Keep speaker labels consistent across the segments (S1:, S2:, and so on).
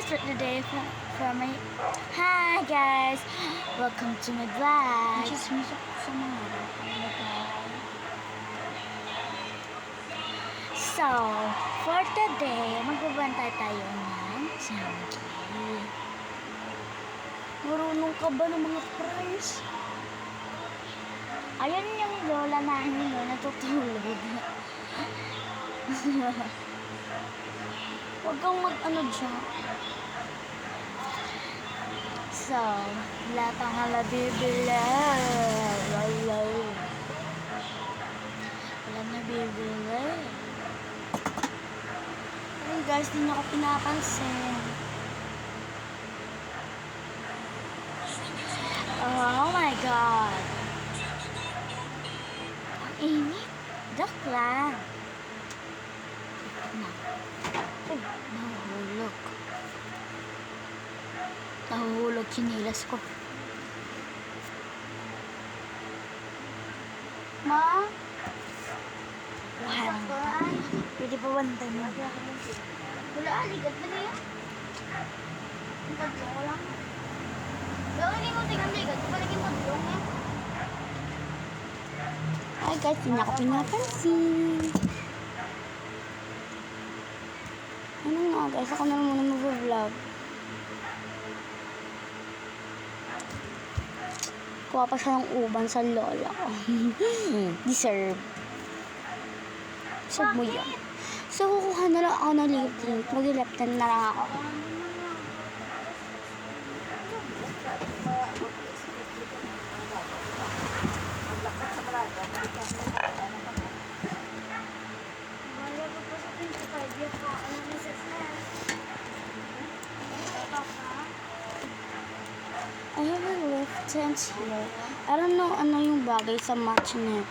S1: start the day for my... Hi guys! Welcome to my vlog! So, for today, magbabantay tayo ng Chunky. Marunong ka ba ng mga price? Ayun yung lola namin no, natutulog. Huwag kang mag-ano dyan. So, lahat ang halabibila. Wala na bibila. Ay guys, di niyo ako pinapansin. Oh my God. Ang init. Duck lang. Ay, nahuhulog. Nahuhulog chinilas ko. Ma? Pwede pa bantay mo. Wala, aligat na yan. Ang taglo ko lang. Gawin mo tingnan ligat. Palagin mo dong eh. Ay guys, hindi ako pinapansin. Ano nga guys, ako na muna mag-vlog. Kuha pa siya ng uban sa lola ko. Deserve. Sub mo yan. So, kukuha na lang ako ng lip tint. Mag-lip tint na lang ako. I have a lip tint here. I don't know ano yung bagay sa match niya.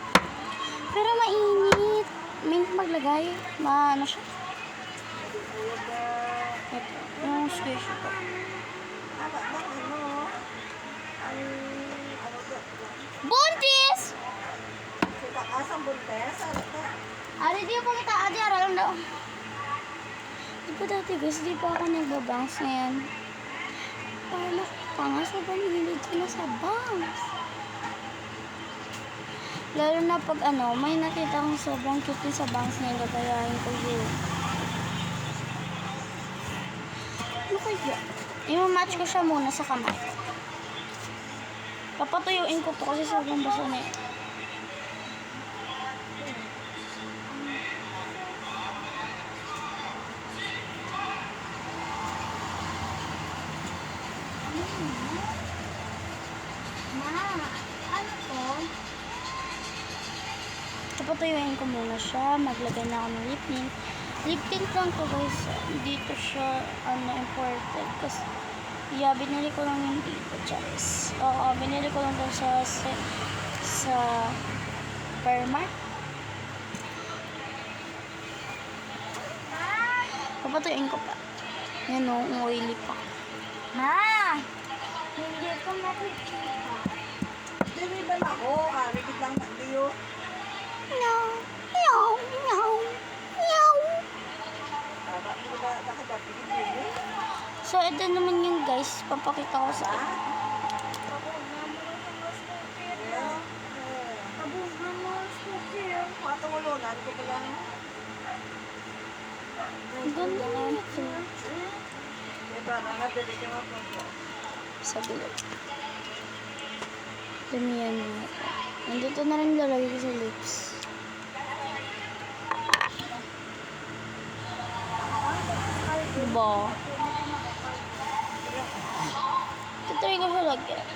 S1: Pero mainit. Mainit maglagay. Ano siya? Ito. Yung squish ito. Buntis!
S2: Asang buntis?
S1: Ari, di ako kita. Adi, ara lang daw. Di ba dati guys, di pa ako nagbabangs ngayon. Parang pangas na ba nilid ko na sa bangs? Lalo na pag ano, may nakita akong sobrang cute sa bangs niya, gagayahin ko yun. Ano kaya? I-match ko siya muna sa kamay. Papatuyuin ko to kasi sobrang basa na yun. Papatuyuin ko muna siya. Maglagay na ako ng lip tint. Lip tint lang to guys. Dito siya imported. Kasi binili ko lang yung dito. Charis. Oo, binili ko lang to sa Permart. Papatuyuin ko pa. Yan o, oily pa. Ma! Hindi ko makikita.
S2: Hindi ba ako? Karikit lang na diyo.
S1: No. Meow. Meow. Meow. So, ito naman yung guys. Papakita ko sa inyo. Ganda na ito. Sa bilog. Damihan mo. Nandito na rin lalagay ko sa lips. Diba? Tutry ko siya lagyan.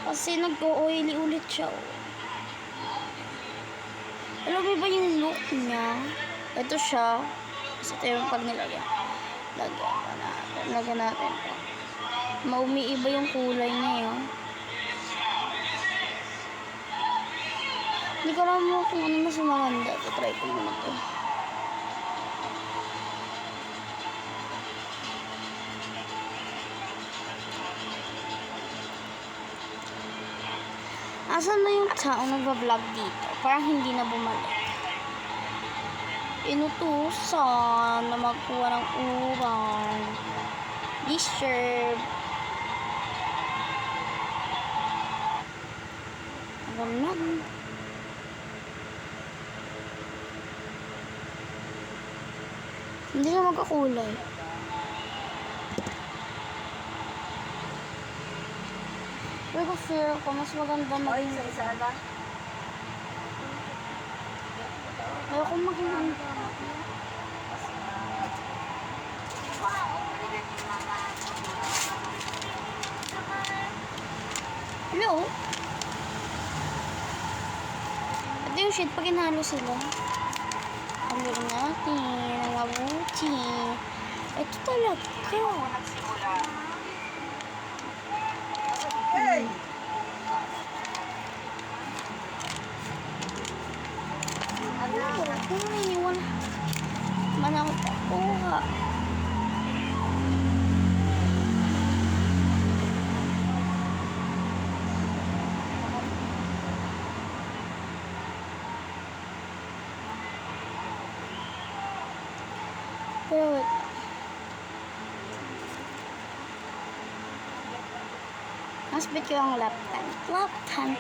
S1: Kasi nag-oily ulit siya. Alam mo ba yung look niya? Ito siya. Kasi ito yung pag nilagyan. Lagyan natin. Maumiiba yung kulay niya yun. Hindi ko alam mo kung ano mas maganda. Try ko muna ito. Asan na yung tao nag-vlog dito? Parang hindi na bumalik. inutusan na magkuha ng uran. Disturb. Ganun. Hindi siya magkakulay. Pero fear ko, mas maganda
S2: Oy,
S1: maging...
S2: isa-isa na.
S1: Ayoko maging ano. Hello? Ito yung shade pag inhalo sila. Halo natin ang mabuti. Ito talaga.
S2: Hey!
S1: Ano? Kung niniwan. Manang kuha. Pero wait. Mas bit ko ang lap time. Lap time.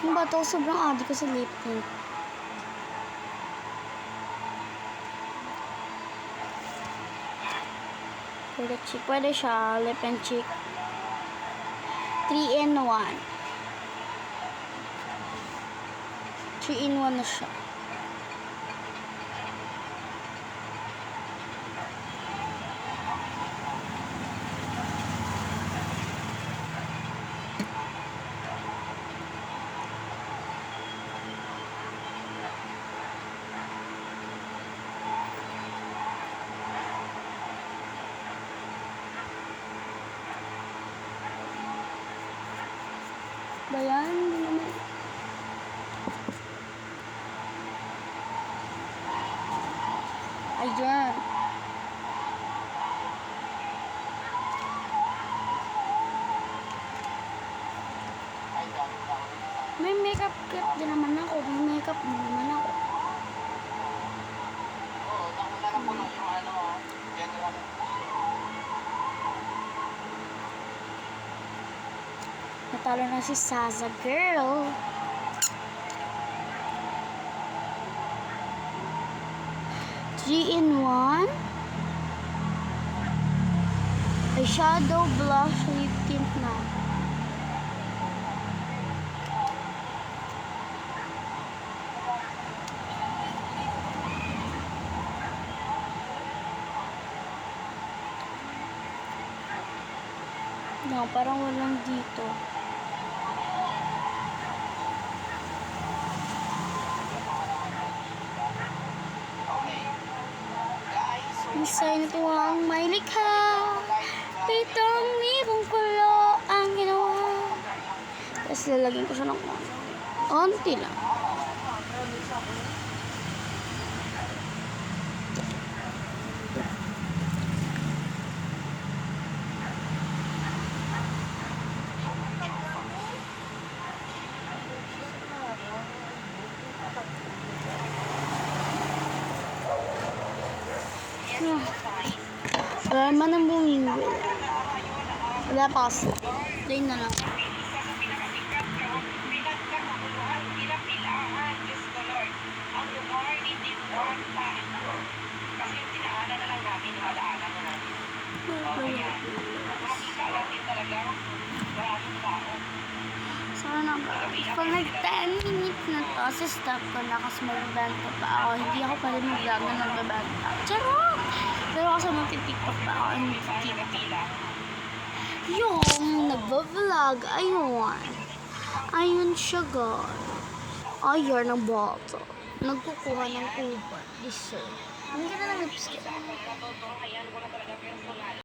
S1: Yung ba ito? Sobrang adi ko sa lip tint. Pwede siya. Lip and cheek. 3 in 1. 3 in 1 na siya. Ba yan? Hindi naman. Ayan. May makeup kit din naman ako. May makeup din naman ako. Natalo na si Saza girl. Three in 1. Eyeshadow, blush, lip tint na. No, parang walang dito. Design ito ang may likha. Pitong libong kulo ang ginawa. Tapos lalagyan ko siya ng onti lang. Wala naman ang bumingwil. Wala pa kasi. Plain na lang. Sana ba? Pag nag-10 minutes na to, stop ko na kasi magbibenta pa ako. Hindi ako pwede mag-vlog na nagbibenta. Charot! Pero kasi mag-tiktok pa ako and mag-tiktok. Yung nagbablog, ayun. Ayun siya, guys. Ayun ang bottle. Nagkukuha ng uber. Dessert. Hindi ka na lang lipstick.